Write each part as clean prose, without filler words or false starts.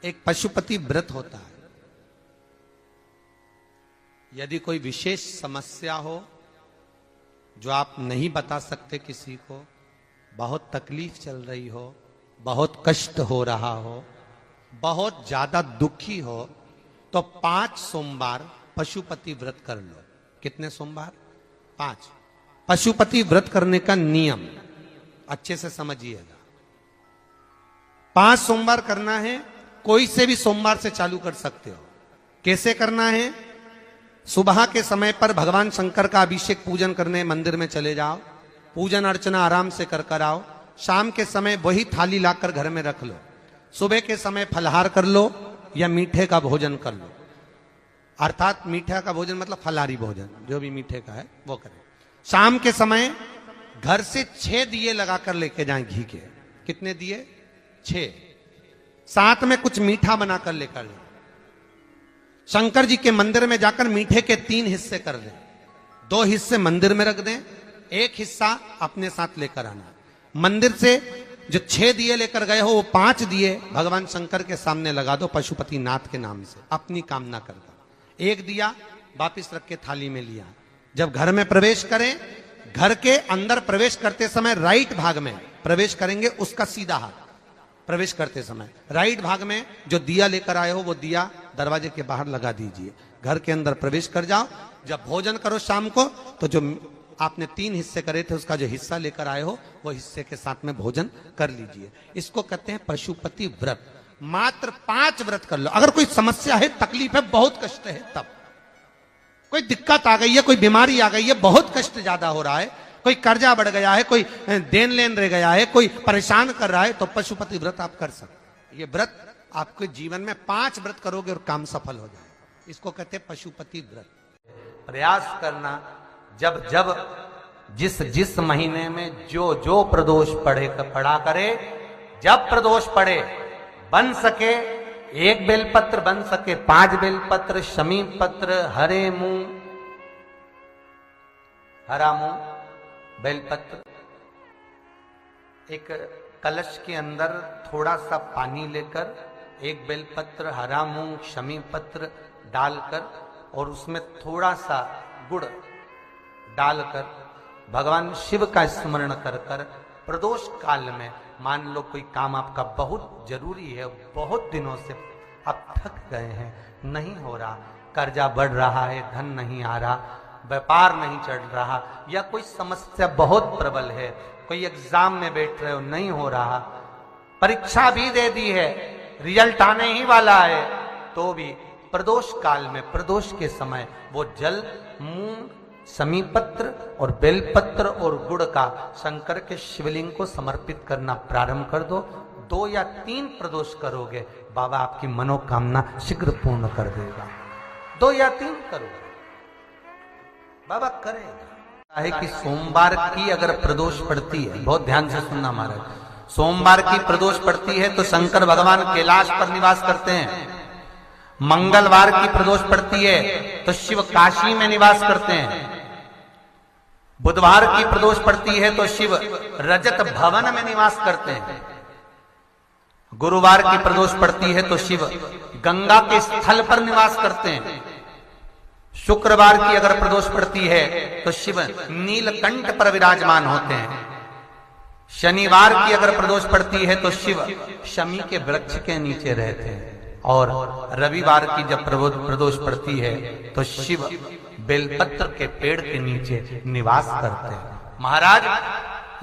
एक पशुपति व्रत होता है। यदि कोई विशेष समस्या हो जो आप नहीं बता सकते किसी को, बहुत तकलीफ चल रही हो, बहुत कष्ट हो रहा हो, बहुत ज्यादा दुखी हो, तो 5 सोमवार पशुपति व्रत कर लो। कितने सोमवार? 5। पशुपति व्रत करने का नियम अच्छे से समझिएगा। 5 सोमवार करना है। कोई से भी सोमवार से चालू कर सकते हो। कैसे करना है? सुबह के समय पर भगवान शंकर का अभिषेक पूजन करने मंदिर में चले जाओ, पूजन अर्चना आराम से कर आओ। शाम के समय वही थाली लाकर घर में रख लो। सुबह के समय फलहार कर लो या मीठे का भोजन कर लो। अर्थात मीठा का भोजन मतलब फलाहारी भोजन, जो भी मीठे का है वो करें। शाम के समय घर से 6 दिए लगाकर लेके जाएं घी के। कितने दिए? 6। साथ में कुछ मीठा बनाकर लेकर जाएं। शंकर जी के मंदिर में जाकर मीठे के 3 हिस्से कर दें। 2 हिस्से मंदिर में रख दें, 1 हिस्सा अपने साथ लेकर आना। मंदिर से जो 6 दिए लेकर गए हो वो 5 दिए भगवान शंकर के सामने लगा दो पशुपति नाथ के नाम से, अपनी कामना कर दो। 1 दिया वापिस रख के थाली में लिया। जब घर में प्रवेश करें, घर के अंदर प्रवेश करते समय राइट भाग में प्रवेश करेंगे, उसका सीधा हाथ प्रवेश करते समय राइट भाग में जो दिया लेकर आए हो वो दिया दरवाजे के बाहर लगा दीजिए। घर के अंदर प्रवेश कर जाओ। जब भोजन करो शाम को, तो जो आपने 3 हिस्से करे थे उसका जो हिस्सा लेकर आए हो वो हिस्से के साथ में भोजन कर लीजिए। इसको कहते हैं पशुपति व्रत। मात्र 5 व्रत कर लो। अगर कोई समस्या है, तकलीफ है, बहुत कष्ट है, तब कोई दिक्कत आ गई है, कोई बीमारी आ गई है, बहुत कष्ट ज्यादा हो रहा है, कोई कर्जा बढ़ गया है, कोई देन लेन रह गया है, कोई परेशान कर रहा है, तो पशुपति व्रत आप कर सकते। ये व्रत आपके जीवन में 5 व्रत करोगे और काम सफल हो जाए। इसको कहते हैं पशुपति व्रत। प्रयास करना जब जब जिस महीने में जो प्रदोष पड़ा करे, जब प्रदोष पड़े, बन सके 1 बेलपत्र, बन सके 5 बेलपत्र, शमी पत्र, हरे मुंह, हरा मुंह, बेलपत्र, एक कलश के अंदर थोड़ा सा पानी लेकर 1 बेलपत्र, हरा मूंग, शमी पत्र डालकर और उसमें थोड़ा सा गुड़ डालकर भगवान शिव का स्मरण कर कर प्रदोष काल में, मान लो कोई काम आपका बहुत जरूरी है, बहुत दिनों से आप थक गए हैं, नहीं हो रहा, कर्जा बढ़ रहा है, धन नहीं आ रहा, व्यापार नहीं चढ़ रहा, या कोई समस्या बहुत प्रबल है, कोई एग्जाम में बैठ रहे हो, नहीं हो रहा, परीक्षा भी दे दी है, रिजल्ट आने ही वाला है, तो भी प्रदोष काल में, प्रदोष के समय वो जल, मूंग, शमी पत्र और बेलपत्र और गुड़ का शंकर के शिवलिंग को समर्पित करना प्रारंभ कर दो। 2 या 3 प्रदोष करोगे, बाबा आपकी मनोकामना शीघ्र पूर्ण कर देगा। 2 या 3 करोगे, बाबा करेगा। है कि सोमवार की अगर प्रदोष पड़ती है, बहुत ध्यान से सुनना महाराज, सोमवार की प्रदोष पड़ती है तो शंकर भगवान कैलाश पर निवास करते हैं। मंगलवार की प्रदोष पड़ती है तो शिव काशी में निवास करते हैं। बुधवार की प्रदोष पड़ती है तो शिव रजत भवन में निवास करते हैं। गुरुवार की प्रदोष पड़ती है तो शिव गंगा के स्थल पर निवास करते हैं। शुक्रवार की अगर प्रदोष पड़ती है तो शिव नीलकंठ पर विराजमान होते हैं। शनिवार की अगर प्रदोष पड़ती है तो शिव शमी के वृक्ष के नीचे रहते हैं। और रविवार की जब प्रदोष पड़ती है तो शिव बेलपत्र के पेड़ के नीचे निवास करते हैं। महाराज,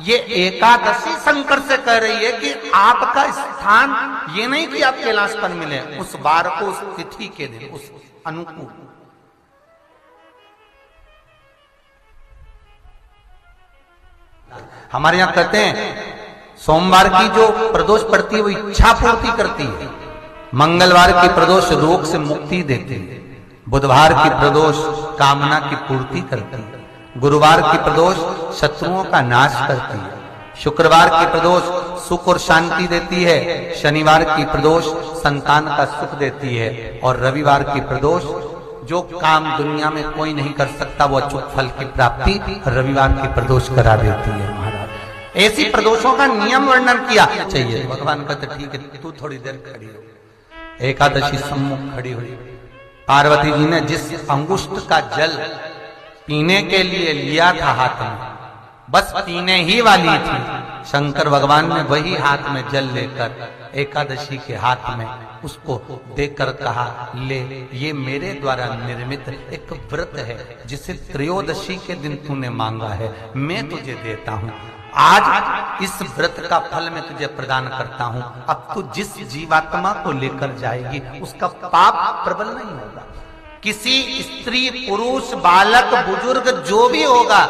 ये एकादशी शंकर से कह रही है कि आपका स्थान ये नहीं कि आप कैलाश पर मिले, उस बार को, उस तिथि के दिन, उस अनुकूल। हमारे यहां कहते हैं सोमवार की जो प्रदोष पड़ती है वो इच्छा पूर्ति करती है। मंगलवार की प्रदोष रोग से मुक्ति देती है। बुधवार की प्रदोष कामना की पूर्ति करती है। गुरुवार की प्रदोष शत्रुओं का नाश करती है। शुक्रवार की प्रदोष सुख और शांति देती है। शनिवार की प्रदोष संतान का सुख देती है। और रविवार की प्रदोष जो काम दुनिया में कोई नहीं कर सकता वो अचूक फल की प्राप्ति रविवार की प्रदोष करा देती है। महाराज, ऐसी प्रदोषों का नियम वर्णन किया चाहिए। भगवान कहते ठीक है, तू थोड़ी देर खड़ी हो, एकादशी सम्मुख खड़ी हुई। पार्वती जी ने जिस अंगुष्ठ का जल पीने के लिए लिया था हाथ में, बस पीने ही वाली थी, शंकर भगवान ने वही हाथ में जल लेकर एकादशी के हाथ में उसको देकर कहा, ले, ये मेरे द्वारा निर्मित एक व्रत है जिसे त्रयोदशी के दिन तूने मांगा है, मैं तुझे देता हूं। आज इस व्रत का फल मैं तुझे प्रदान करता हूं। अब तू जिस जीवात्मा को लेकर जाएगी उसका पाप प्रबल नहीं होगा। किसी स्त्री, पुरुष, बालक, बुजुर्ग जो भी होगा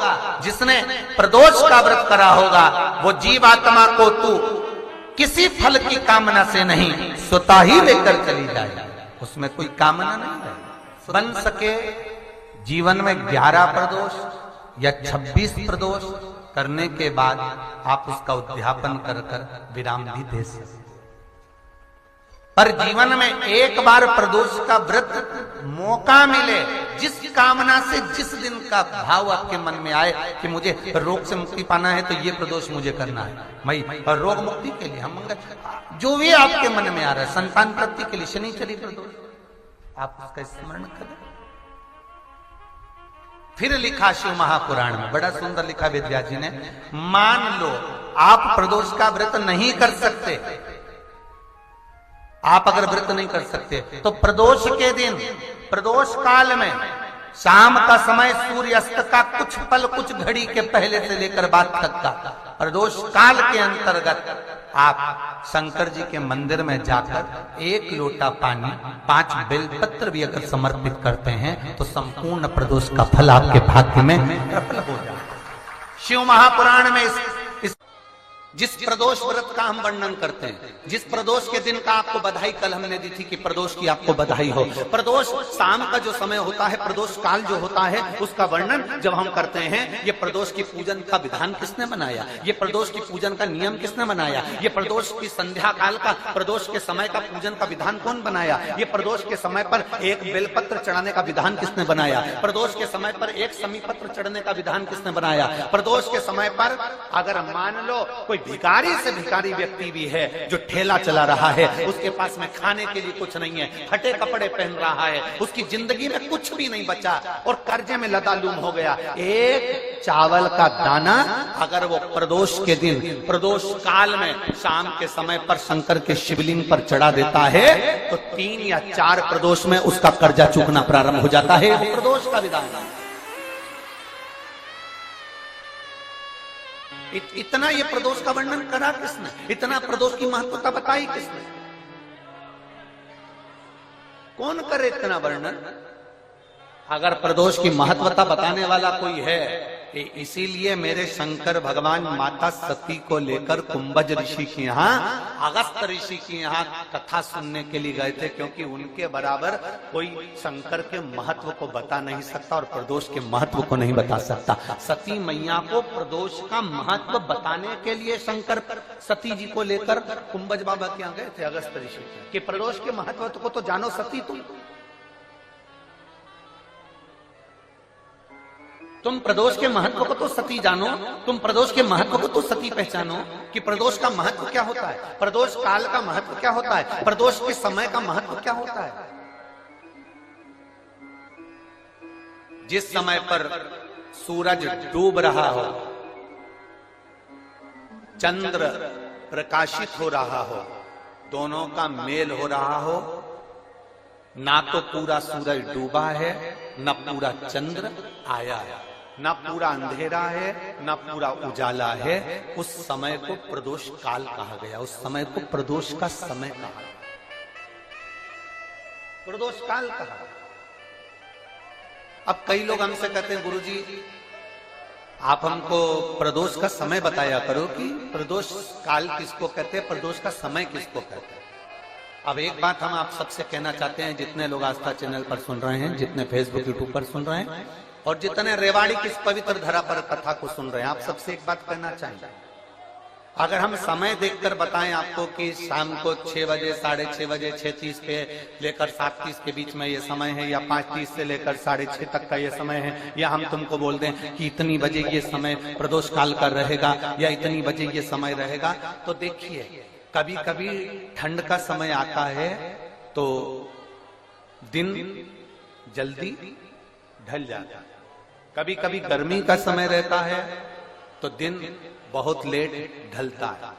जिसने प्रदोष का व्रत करा होगा, वो जीवात्मा को तू किसी फल की कामना से नहीं, स्वतः ही लेकर चली जाए। उसमें कोई कामना नहीं है। बन सके जीवन में 11 प्रदोष या 26 प्रदोष करने के बाद आप उसका उद्यापन कर विराम भी दे सकते। पर जीवन में एक बार प्रदोष का व्रत मौका मिले, जिस कामना से जिस दिन का भाव आपके मन में आए कि मुझे रोग से मुक्ति पाना है तो ये प्रदोष मुझे करना है, मैं रोग मुक्ति के लिए, हम जो भी आपके मन में आ रहा है, संतान प्राप्ति के लिए शनिचरी प्रदोष, आप उसका स्मरण करें। फिर लिखा शिव महापुराण में, बड़ा सुंदर लिखा वेदव्यास जी ने, मान लो आप प्रदोष का व्रत नहीं कर सकते, आप अगर व्रत नहीं कर सकते तो प्रदोष के दिन, प्रदोष काल में शाम का समय सूर्यास्त का कुछ पल, कुछ घड़ी के पहले से लेकर बाद तक का प्रदोष काल के अंतर्गत आप शंकर जी के मंदिर में जाकर 1 लोटा पानी, 5 बेलपत्र भी अगर समर्पित करते हैं तो संपूर्ण प्रदोष का फल आपके भाग्य में प्रबल हो जाए। शिव महापुराण में जिस प्रदोष व्रत का हम वर्णन करते हैं, जिस प्रदोष के दिन का आपको बधाई कल हमने दी थी कि प्रदोष की आपको बधाई हो, प्रदोष शाम का जो समय होता है, प्रदोष काल जो होता है, उसका वर्णन जब हम करते हैं, ये प्रदोष की पूजन का विधान किसने बनाया, ये प्रदोष की पूजन का नियम किसने बनाया, ये प्रदोष की संध्या काल का, प्रदोष के समय का पूजन का विधान कौन बनाया, ये प्रदोष के समय पर 1 बेलपत्र चढ़ाने का विधान किसने बनाया, प्रदोष के समय पर 1 समीपत्र चढ़ने का विधान किसने बनाया, प्रदोष के समय पर अगर मान लो कोई भिखारी से भिखारी व्यक्ति भी है जो ठेला चला रहा है, उसके पास में खाने के लिए कुछ नहीं है, फटे कपड़े पहन रहा है, उसकी जिंदगी में कुछ भी नहीं बचा और कर्जे में लदालूम हो गया, एक चावल का दाना अगर वो प्रदोष के दिन, प्रदोष काल में शाम के समय पर शंकर के शिवलिंग पर चढ़ा देता है तो 3 या 4 प्रदोष में उसका कर्जा चूकना प्रारंभ हो जाता है। प्रदोष का विधान इतना, ये प्रदोष का वर्णन करा किसने, इतना प्रदोष की महत्वता बताई किसने, कौन करे इतना वर्णन। अगर प्रदोष की महत्वता बताने वाला कोई है, इसीलिए मेरे शंकर भगवान माता सती को लेकर कुंभज ऋषि के यहाँ, अगस्त ऋषि के यहाँ कथा सुनने के लिए गए थे, क्योंकि उनके बराबर कोई शंकर के महत्व को बता नहीं सकता और प्रदोष के महत्व को नहीं बता सकता। सती मैया को प्रदोष का महत्व बताने के लिए शंकर सती जी को लेकर कुंभज बाबा के यहाँ गए थे, अगस्त ऋषि, कि प्रदोष के महत्व को तो जानो सती, तुम प्रदोष के महत्व को तो सती जानो, तुम प्रदोष के महत्व को तो सती पहचानो कि प्रदोष का महत्व क्या होता है, प्रदोष काल का महत्व क्या होता है, प्रदोष के समय का महत्व क्या होता है। जिस समय पर सूरज डूब रहा हो, चंद्र प्रकाशित हो रहा हो, दोनों का मेल हो रहा हो, ना तो पूरा सूरज डूबा है, न पूरा चंद्र आया है, ना पूरा अंधेरा है, ना पूरा उजाला है, उस समय को प्रदोष काल कहा गया, उस समय को प्रदोष का समय कहा, प्रदोष काल कहा। अब कई लोग हमसे कहते हैं, गुरुजी आप हमको प्रदोष का समय बताया करो कि प्रदोष काल किसको कहते हैं, प्रदोष का समय किसको कहते हैं। अब एक बात हम आप सबसे कहना चाहते हैं, जितने लोग आस्था चैनल पर सुन रहे हैं, जितने फेसबुक यूट्यूब पर सुन रहे हैं और जितने रेवाड़ी की इस पवित्र धरा पर कथा को सुन रहे हैं, आप सबसे एक बात कहना चाहेंगे, अगर हम समय देखकर बताएं आपको कि शाम को 6 बजे, 6:30 बजे, 6:30 पे लेकर 7:30 के बीच में ये समय है, या 5:30 से लेकर 6:30 तक का ये समय है, या हम तुमको बोल दें कि इतनी बजे ये समय प्रदोष काल का रहेगा या इतनी बजे ये समय रहेगा, तो देखिए कभी कभी ठंड का समय आता है तो दिन जल्दी ढल जाता है। कभी कभी गर्मी का समय रहता है तो दिन बहुत लेट ढलता है।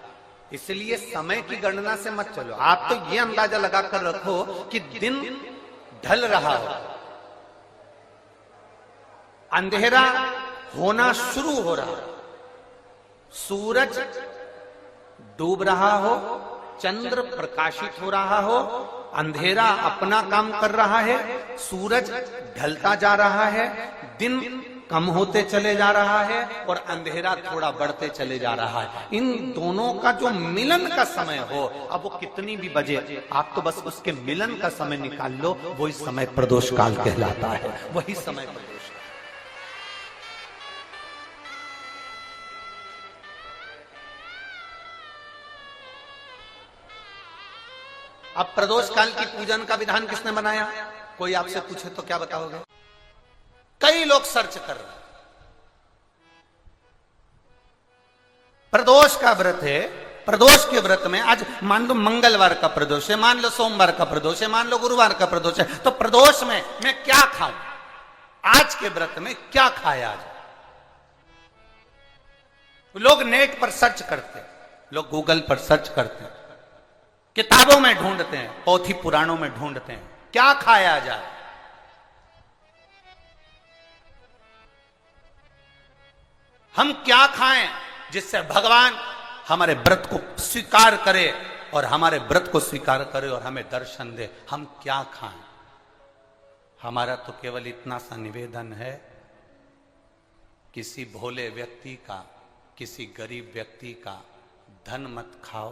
इसलिए समय की गणना से मत चलो, आप तो ये अंदाजा लगाकर रखो कि दिन ढल रहा हो, अंधेरा होना शुरू हो रहा हो, सूरज डूब रहा हो, चंद्र प्रकाशित हो रहा हो, अंधेरा अपना काम कर रहा है, सूरज ढलता जा रहा है, दिन कम होते चले जा रहा है और अंधेरा थोड़ा बढ़ते चले जा रहा है। इन दोनों का जो मिलन का समय हो, अब वो कितनी भी बजे, आप तो बस उसके मिलन का समय निकाल लो, वही समय प्रदोष काल कहलाता है, वही समय प्रदोष। अब प्रदोष काल की पूजन का विधान किसने बनाया? कोई आपसे पूछे तो क्या बताओगे? कई लोग सर्च कर रहे हैं। प्रदोष का व्रत है, प्रदोष के व्रत में आज मान लो मंगलवार का प्रदोष है, मान लो सोमवार का प्रदोष है, मान लो गुरुवार का प्रदोष है, तो प्रदोष में मैं क्या खाऊं? आज के व्रत में क्या खाया आज? लोग नेट पर सर्च करते हैं, लोग गूगल पर सर्च करते हैं, किताबों में ढूंढते हैं, पोथी पुराणों में ढूंढते हैं, क्या खाया जाए। हम क्या खाएं जिससे भगवान हमारे व्रत को स्वीकार करे और हमारे व्रत को स्वीकार करे और हमें दर्शन दे। हम क्या खाएं? हमारा तो केवल इतना सा निवेदन है, किसी भोले व्यक्ति का, किसी गरीब व्यक्ति का धन मत खाओ,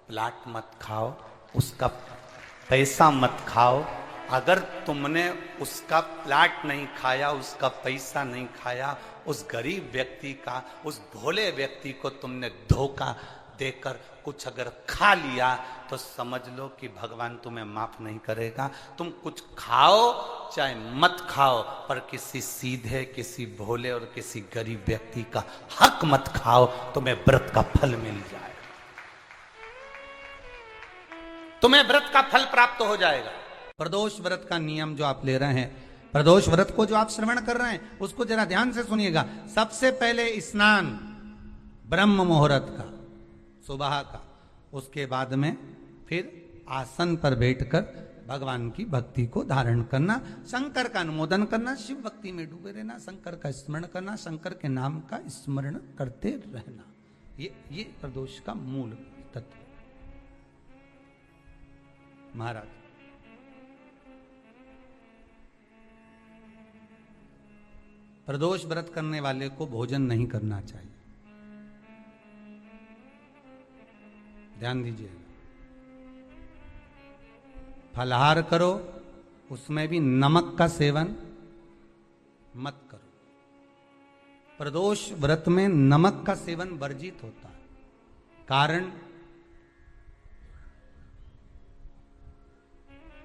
प्लाट मत खाओ, उसका पैसा मत खाओ। अगर तुमने उसका प्लाट नहीं खाया, उसका पैसा नहीं खाया, उस गरीब व्यक्ति का, उस भोले व्यक्ति को तुमने धोखा देकर कुछ अगर खा लिया तो समझ लो कि भगवान तुम्हें माफ नहीं करेगा। तुम कुछ खाओ चाहे मत खाओ, पर किसी सीधे, किसी भोले और किसी गरीब व्यक्ति का हक मत खाओ, तुम्हें व्रत का फल मिल जाएगा, तुम्हें व्रत का फल प्राप्त हो जाएगा। प्रदोष व्रत का नियम जो आप ले रहे हैं, प्रदोष व्रत को जो आप श्रवण कर रहे हैं, उसको जरा ध्यान से सुनिएगा। सबसे पहले स्नान ब्रह्म मुहूर्त का, सुबह का, उसके बाद में फिर आसन पर बैठकर भगवान की भक्ति को धारण करना, शंकर का अनुमोदन करना, शिव भक्ति में डूबे रहना, शंकर का स्मरण करना, शंकर के नाम का स्मरण करते रहना। ये प्रदोष का मूल तत्व। महाराज, प्रदोष व्रत करने वाले को भोजन नहीं करना चाहिए, ध्यान दीजिए। फलाहार करो, उसमें भी नमक का सेवन मत करो। प्रदोष व्रत में नमक का सेवन वर्जित होता है। कारण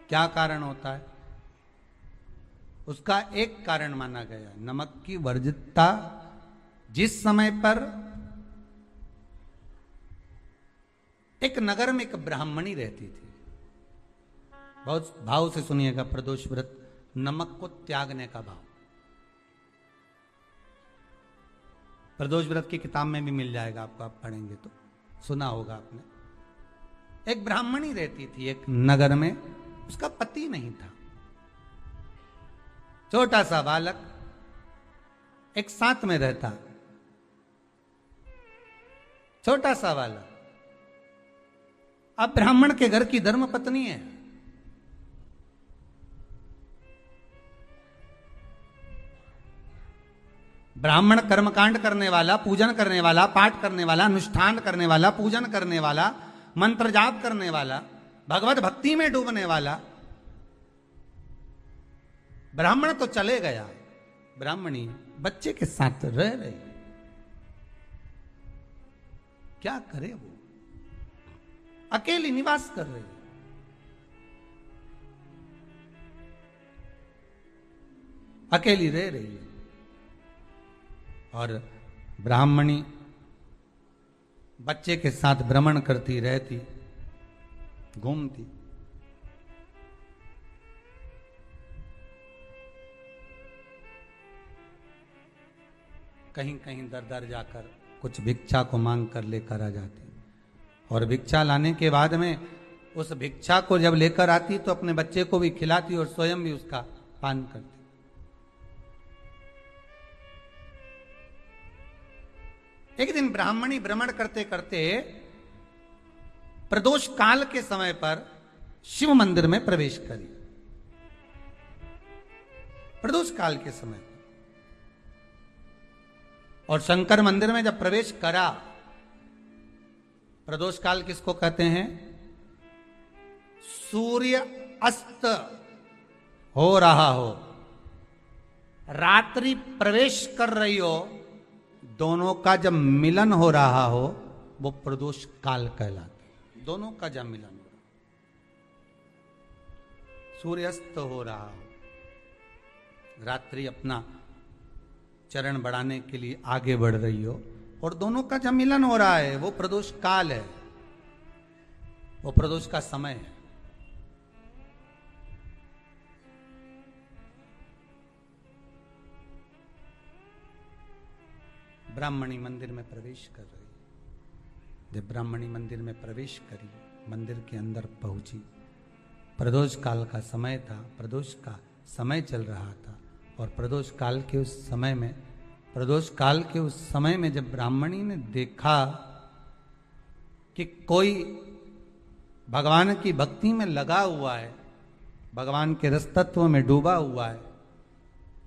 क्या कारण होता है? उसका एक कारण माना गया, नमक की वर्जितता। जिस समय पर एक नगर में एक ब्राह्मणी रहती थी, बहुत भाव से सुनिएगा, प्रदोष व्रत, नमक को त्यागने का भाव। प्रदोष व्रत की किताब में भी मिल जाएगा आपको, आप पढ़ेंगे तो सुना होगा आपने। एक ब्राह्मणी रहती थी एक नगर में, उसका पति नहीं था, छोटा सा बालक एक साथ में रहता, छोटा सा बालक। अब ब्राह्मण के घर की धर्म पत्नी है, ब्राह्मण कर्मकांड करने वाला, पूजन करने वाला, पाठ करने वाला, अनुष्ठान करने वाला, पूजन करने वाला, मंत्र जाप करने वाला, भगवत भक्ति में डूबने वाला। ब्राह्मण तो चले गया, ब्राह्मणी बच्चे के साथ रह रही, क्या करे वो? अकेली निवास कर रही, अकेली रह रही है। और ब्राह्मणी बच्चे के साथ भ्रमण करती रहती, घूमती। कहीं कहीं दर दर जाकर कुछ भिक्षा को मांग कर लेकर आ जाती, और भिक्षा लाने के बाद में उस भिक्षा को जब लेकर आती तो अपने बच्चे को भी खिलाती और स्वयं भी उसका पान करती। एक दिन ब्राह्मणी भ्रमण करते करते प्रदोष काल के समय पर शिव मंदिर में प्रवेश करी। प्रदोष काल के समय पर, और शंकर मंदिर में जब प्रवेश करा, प्रदोष काल किसको कहते हैं? सूर्य अस्त हो रहा हो, रात्रि प्रवेश कर रही हो, दोनों का जब मिलन हो रहा हो वो प्रदोष काल कहलाता है। दोनों का जब मिलन हो रहा, सूर्यास्त हो रहा हो, रात्रि अपना चरण बढ़ाने के लिए आगे बढ़ रही हो, और दोनों का जब मिलन हो रहा है वो प्रदोष काल है, वो प्रदोष का समय है। ब्राह्मणी मंदिर में प्रवेश कर रही, जब ब्राह्मणी मंदिर में प्रवेश करी, मंदिर के अंदर पहुंची, प्रदोष काल का समय था, प्रदोष का समय चल रहा था, और प्रदोष काल के उस समय में, प्रदोष काल के उस समय में जब ब्राह्मणी ने देखा कि कोई भगवान की भक्ति में लगा हुआ है, भगवान के रस तत्व में डूबा हुआ है,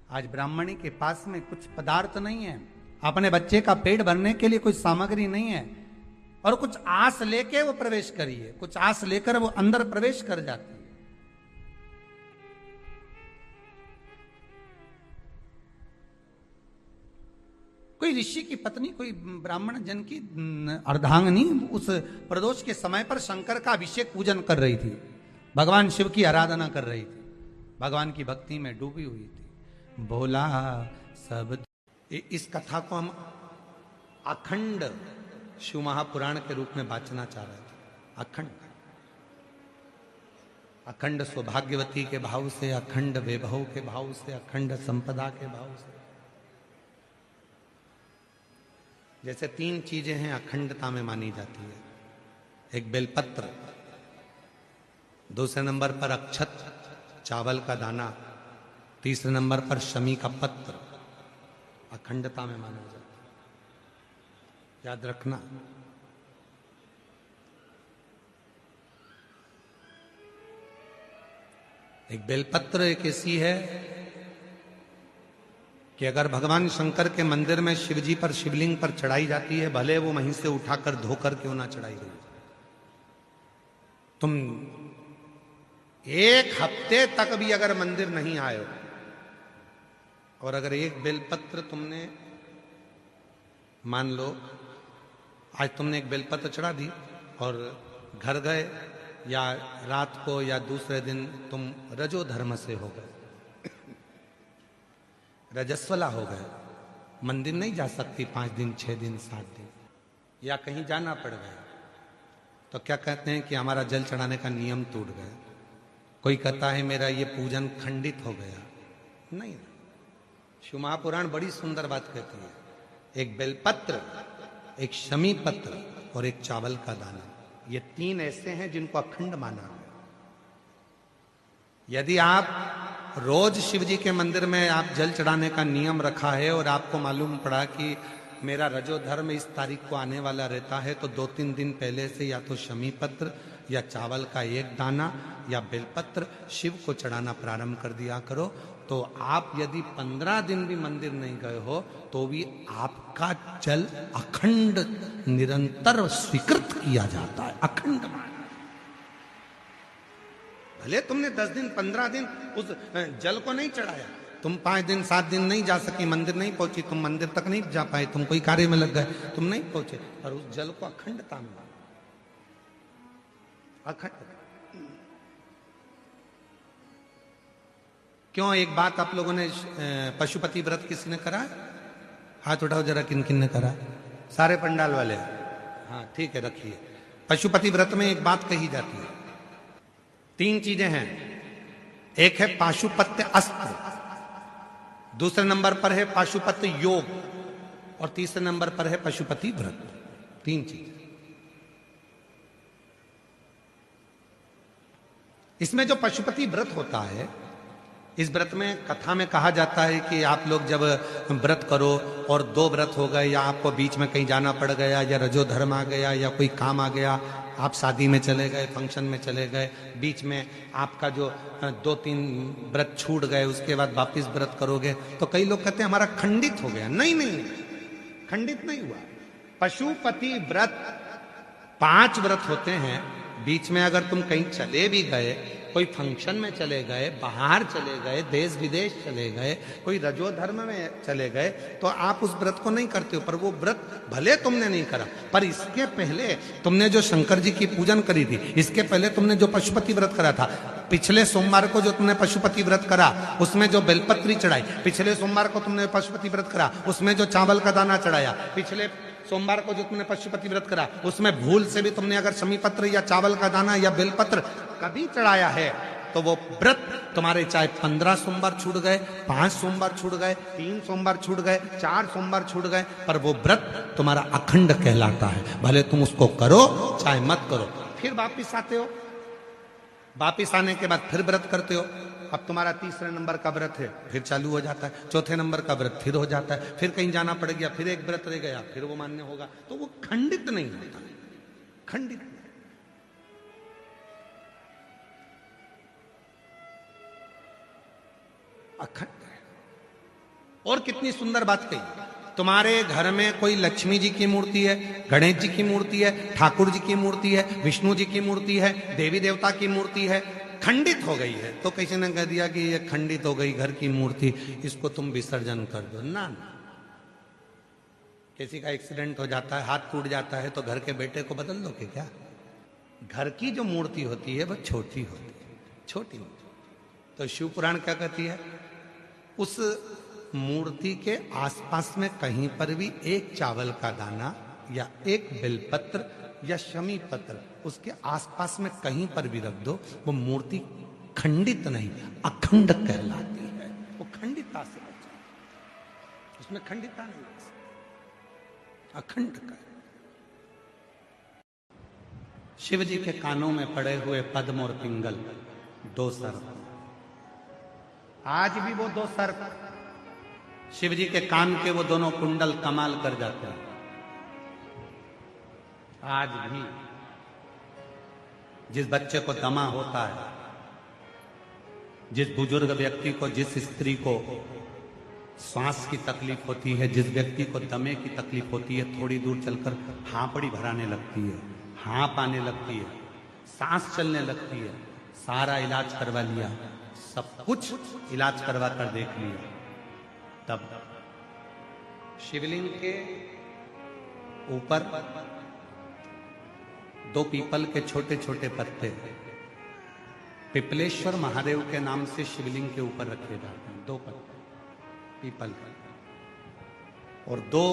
आज ब्राह्मणी के पास में कुछ पदार्थ नहीं है, अपने बच्चे का पेट भरने के लिए कोई सामग्री नहीं है, और कुछ आस लेके वो प्रवेश करी है, कुछ आस लेकर वो अंदर प्रवेश कर जाती है। कोई ऋषि की पत्नी, कोई ब्राह्मण जन की अर्धांगिनी उस प्रदोष के समय पर शंकर का अभिषेक पूजन कर रही थी, भगवान शिव की आराधना कर रही थी, भगवान की भक्ति में डूबी हुई थी। बोला सब, इस कथा को हम अखंड शिव महापुराण के रूप में बांचना चाह रहे थे। अखंड, अखंड सौभाग्यवती के भाव से, अखंड वैभव के भाव से, अखंड संपदा के भाव से। जैसे 3 चीजें हैं अखंडता में मानी जाती है, एक बेलपत्र, दूसरे नंबर पर अक्षत चावल का दाना, तीसरे नंबर पर शमी का पत्र, अखंडता में माना जाता है। याद रखना, एक बेलपत्र एक ऐसी है कि अगर भगवान शंकर के मंदिर में शिवजी पर, शिवलिंग पर चढ़ाई जाती है, भले वो वहीं से उठाकर धोकर क्यों ना चढ़ाई गई, तुम 1 हफ्ते तक भी अगर मंदिर नहीं आए हो, और अगर एक बेलपत्र तुमने, मान लो आज तुमने एक बेलपत्र चढ़ा दी और घर गए, या रात को या दूसरे दिन तुम रजो धर्म से हो गए, रजस्वला हो गए, मंदिर नहीं जा सकती 5 दिन, 6 दिन, 7 दिन, या कहीं जाना पड़ गया, तो क्या कहते हैं कि हमारा जल चढ़ाने का नियम टूट गया। कोई कहता है मेरा ये पूजन खंडित हो गया। नहीं, शिव महापुराण बड़ी सुंदर बात कहती है, एक बेलपत्र, एक शमी पत्र और एक चावल का दाना, ये 3 ऐसे हैं जिनको अखंड माना है। यदि आप रोज शिव जी के मंदिर में आप जल चढ़ाने का नियम रखा है, और आपको मालूम पड़ा कि मेरा रजो धर्म इस तारीख को आने वाला रहता है, तो 2-3 दिन पहले से या तो शमी पत्र या चावल का एक दाना या बेलपत्र शिव को चढ़ाना प्रारंभ कर दिया करो। तो आप यदि 15 दिन भी मंदिर नहीं गए हो तो भी आपका जल अखंड निरंतर स्वीकृत किया जाता है, अखंड। भले तुमने 10 दिन 15 दिन उस जल को नहीं चढ़ाया, तुम 5 दिन 7 दिन नहीं जा सकी, मंदिर नहीं पहुंची, तुम मंदिर तक नहीं जा पाए, तुम कोई कार्य में लग गए, तुम नहीं पहुंचे, और उस जल को अखंडता में, अखंड। क्यों? एक बात आप लोगों ने, पशुपति व्रत किसी ने करा? हाथ उठाओ जरा, किन किन ने करा? सारे पंडाल वाले? हाँ ठीक है, रखिए। पशुपति व्रत में एक बात कही जाती है, 3 चीजें हैं। एक है पाशुपत्य अस्त्र, दूसरे नंबर पर है पाशुपत्य योग, और तीसरे नंबर पर है पशुपति व्रत। 3 चीज। इसमें जो पशुपति व्रत होता है, इस व्रत में कथा में कहा जाता है कि आप लोग जब व्रत करो और 2 व्रत हो गए, या आपको बीच में कहीं जाना पड़ गया, या रजोधर्म आ गया, या कोई काम आ गया, आप शादी में चले गए, फंक्शन में चले गए, बीच में आपका जो 2-3 व्रत छूट गए, उसके बाद वापिस व्रत करोगे, तो कई लोग कहते हैं हमारा खंडित हो गया। नहीं नहीं, खंडित नहीं हुआ। पशुपति व्रत 5 व्रत होते हैं। बीच में अगर तुम कहीं चले भी गए, कोई फंक्शन में चले गए, बाहर चले गए, देश विदेश चले गए, कोई रजोधर्म में चले गए, तो आप उस व्रत को नहीं करते हो। पर वो व्रत भले तुमने नहीं करा, पर इसके पहले तुमने जो शंकर जी की पूजन करी थी, इसके पहले तुमने जो पशुपति व्रत करा था, पिछले सोमवार को जो तुमने पशुपति व्रत करा उसमें जो बेलपत्री चढ़ाई, पिछले सोमवार को तुमने पशुपति व्रत करा उसमें जो चावल का दाना चढ़ाया, पिछले सोमवार को जो तुमने पशुपति व्रत करा उसमें भूल से भी तुमने अगर शमी पत्र या चावल का दाना या बेलपत्र कभी चढ़ाया है, तो वो व्रत तुम्हारे चाहे 15 सोमवार छूट गए, 5 सोमवार छूट गए, 3 सोमवार छूट गए, 4 सोमवार छूट गए, पर वो व्रत तुम्हारा अखंड कहलाता है। भले तुम उसको करो चाहे मत करो। फिर वापिस आते हो, वापिस आने के बाद फिर व्रत करते हो। अब तुम्हारा तीसरे नंबर का व्रत है, फिर चालू हो जाता है। चौथे नंबर का व्रत फिर हो जाता है। फिर कहीं जाना पड़ गया, फिर एक व्रत रह गया, फिर वो मान्य होगा। तो वो खंडित नहीं होता, खंडित नहीं। अखंड है। और कितनी सुंदर बात कही। तुम्हारे घर में कोई लक्ष्मी जी की मूर्ति है, गणेश जी की मूर्ति है, ठाकुर जी की मूर्ति है, विष्णु जी की मूर्ति है, देवी देवता की मूर्ति है, खंडित हो गई है, तो किसी ने कह दिया कि ये खंडित हो गई घर की मूर्ति, इसको तुम विसर्जन कर दो। ना ना, किसी का एक्सीडेंट हो जाता है, हाथ टूट जाता है, तो घर के बेटे को बदल दो कि क्या? घर की जो मूर्ति होती है वह छोटी होती है, छोटी मूर्ति। तो शिव पुराण क्या कहती है? उस मूर्ति के आसपास में कहीं पर भी एक चावल का दाना या एक बेलपत्र या शमी पत्र उसके आसपास में कहीं पर भी रख दो, वो मूर्ति खंडित नहीं, अखंड कहलाती है। वो खंडिता से बचा, उसमें खंडिता नहीं, अखंड का। शिव जी के कानों में पड़े हुए पद्म और पिंगल, 2 सर्प। आज भी वो 2 सर्प, शिव जी के कान के वो दोनों कुंडल कमाल कर जाते हैं। आज भी जिस बच्चे को दमा होता है, जिस बुजुर्ग व्यक्ति को, जिस स्त्री को सांस की तकलीफ होती है, जिस व्यक्ति को दमे की तकलीफ होती है, थोड़ी दूर चलकर हांपड़ी भराने लगती है, हाँप आने लगती है, सांस चलने लगती है, सारा इलाज करवा लिया, सब कुछ इलाज करवा कर देख लिया, तब शिवलिंग के ऊपर 2 पीपल के छोटे छोटे पत्ते पिपलेश्वर महादेव के नाम से शिवलिंग के ऊपर रखे जाते हैं। 2 पत्ते पीपल का, और 2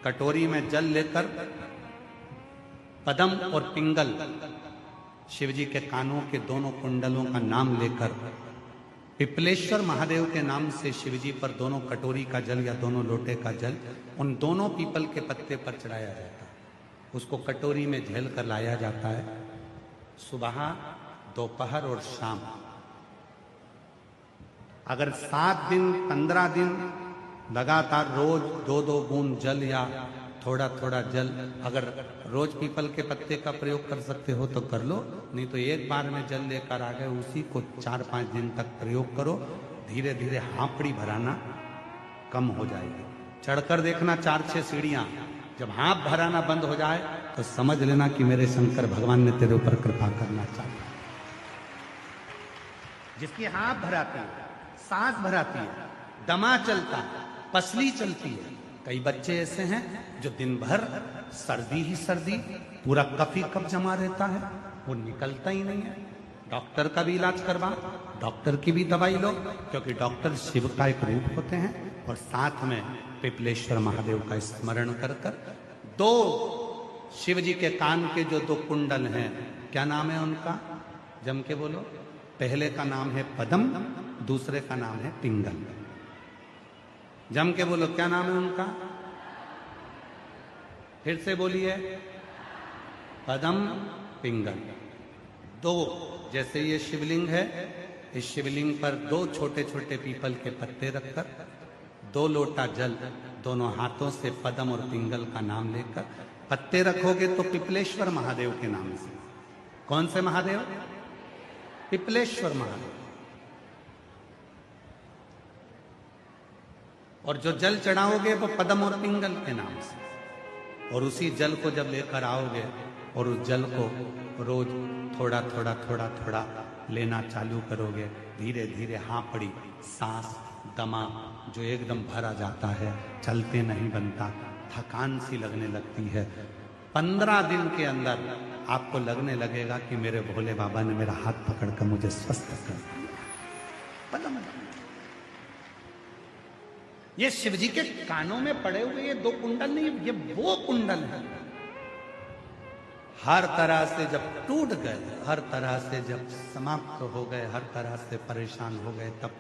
कटोरी में जल लेकर पद्म और पिंगल शिव जी के कानों के दोनों कुंडलों का नाम लेकर पिपलेश्वर महादेव के नाम से शिव जी पर दोनों कटोरी का जल या दोनों लोटे का जल उन दोनों पीपल के पत्ते पर चढ़ाया जाता है। उसको कटोरी में झेल कर लाया जाता है, सुबह, दोपहर और शाम। अगर 7 दिन 15 दिन लगातार रोज 2-2 बूंद जल या थोड़ा थोड़ा जल, अगर रोज पीपल के पत्ते का प्रयोग कर सकते हो तो कर लो, नहीं तो एक बार में जल लेकर आ गए, उसी को 4-5 दिन तक प्रयोग करो। धीरे धीरे हांपड़ी भराना कम हो जाएगी। चढ़कर देखना 4-6 सीढ़ियां, जब हाथ भराना बंद हो जाए तो समझ लेना कि मेरे शंकर भगवान ने तेरे ऊपर कृपा करना चाहिए। जिसकी हाथ भराती है, सांस भराती है, दमा चलता है, पसली चलती है। कई बच्चे ऐसे हैं जो दिन भर सर्दी ही सर्दी, पूरा कफ ही कफ जमा रहता है, वो निकलता ही नहीं है। डॉक्टर का भी इलाज करवा, डॉक्टर की भी दवाई लो, क्योंकि डॉक्टर शिव का एक रूप होते हैं, और साथ में पिपलेश्वर महादेव का स्मरण कर कर 2 शिव जी के कान के जो 2 कुंडल हैं, क्या नाम है उनका? जम के बोलो। पहले का नाम है पद्म, दूसरे का नाम है पिंगल। जम के बोलो, क्या नाम है उनका? फिर से बोलिए, पदम पिंगल। दो, जैसे ये शिवलिंग है, इस शिवलिंग पर दो छोटे छोटे पीपल के पत्ते रखकर 2 लोटा जल दोनों हाथों से पदम और पिंगल का नाम लेकर पत्ते रखोगे तो पिपलेश्वर महादेव के नाम से। कौन से महादेव? पिपलेश्वर महादेव। और जो जल चढ़ाओगे वो पदम और पिंगल के नाम से। और उसी जल को जब लेकर आओगे और उस जल को रोज थोड़ा थोड़ा थोड़ा थोड़ा लेना चालू करोगे, धीरे धीरे हांपड़ी, सांस, दमा जो एकदम भरा जाता है, चलते नहीं बनता, थकान सी लगने लगती है। 15 दिन के अंदर आपको लगने लगेगा कि मेरे भोले बाबा ने मेरा हाथ पकड़कर मुझे स्वस्थ कर दिया। ये शिवजी के कानों में पड़े हुए ये 2 कुंडल नहीं, ये वो कुंडल है। हर तरह से जब टूट गए, हर तरह से जब समाप्त हो गए, हर तरह से परेशान हो गए, तब